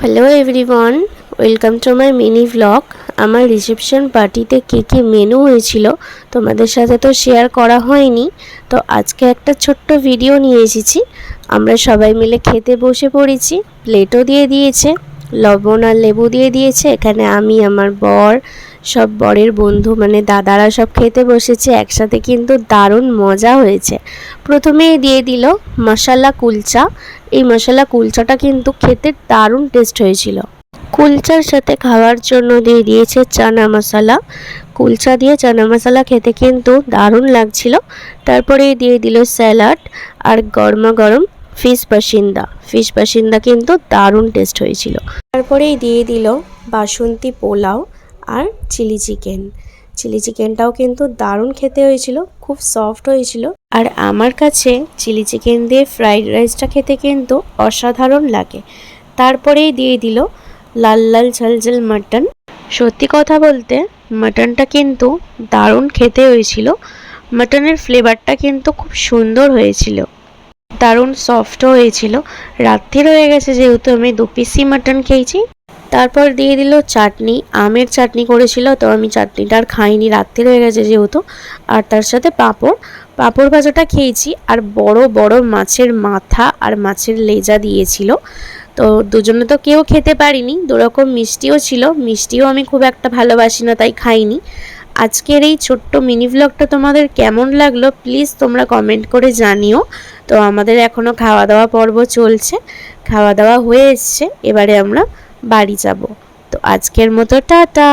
Hello everyone, welcome to my mini vlog. আমার reception পার্টিতে কী কী menu হয়েছিল তোমাদের সাথে তো শেয়ার করা হয়নি, তো আজকে একটা ছোট্ট ভিডিও নিয়ে এসেছি। আমরা সবাই মিলে খেতে বসে পড়েছি, প্লেটও দিয়ে দিয়েছে, লবণ আর লেবু দিয়ে দিয়েছে। এখানে আমি, আমার বর, সব বরের বন্ধু মানে দাদারা সব খেতে বসেছে একসাথে, কিন্তু দারুণ মজা হয়েছে। প্রথমেই দিয়ে দিল মশলা কুলচা। এই মশলা কুলচাটা কিন্তু খেতে দারুণ টেস্ট হয়েছিল। কুলচার সাথে খাওয়ার জন্য দিয়ে দিয়েছে চানা মশলা। কুলচা দিয়ে চানা মশলা খেতে কিন্তু দারুণ লাগছিল। তারপরে দিয়ে দিল স্যালাড আর গরমা গরম ফিশ বাসিন্দা কিন্তু দারুণ টেস্ট হয়েছিল। তারপরেই দিয়ে দিল বাসন্তী পোলাও আর চিলি চিকেনটাও কিন্তু দারুণ খেতে হয়েছিল, খুব সফট হয়েছিল। আর আমার কাছে চিলি চিকেন দিয়ে ফ্রাইড রাইসটা খেতে কিন্তু অসাধারণ লাগে। তারপরেই দিয়ে দিল লাল লাল ঝালঝাল মাটন। সত্যি কথা বলতে মাটনটা কিন্তু দারুণ খেতে হয়েছিল। মাটনের ফ্লেভারটা কিন্তু খুব সুন্দর হয়েছিল, দারুণ সফটও হয়েছিল। রাত্রির হয়ে গেছে যেহেতু আমি 2 পিসই মাটন খেয়েছি। তারপর দিয়ে দিল চাটনি, আমের চাটনি করেছিল, তো আমি চাটনিটা আর খাইনি, রাত্রির হয়ে গেছে যেহেতু। আর তার সাথে পাঁপড় ভাজাটা খেয়েছি। আর বড় বড় মাছের মাথা আর মাছের লেজা দিয়েছিল। তো দুজনে তো কেউ খেতে পারিনি। 2 রকম মিষ্টিও ছিল, মিষ্টিও আমি খুব একটা ভালোবাসি না, তাই খাইনি। আজকের এই ছোট্ট মিনি ভ্লগটা তোমাদের কেমন লাগলো প্লিজ তোমরা কমেন্ট করে জানিও। তো আমাদের এখনও খাওয়া দাওয়া পর্ব চলছে, খাওয়া দাওয়া হয়ে এসছে, এবারে আমরা বাড়ি যাব। তো আজকের মতো টাটা।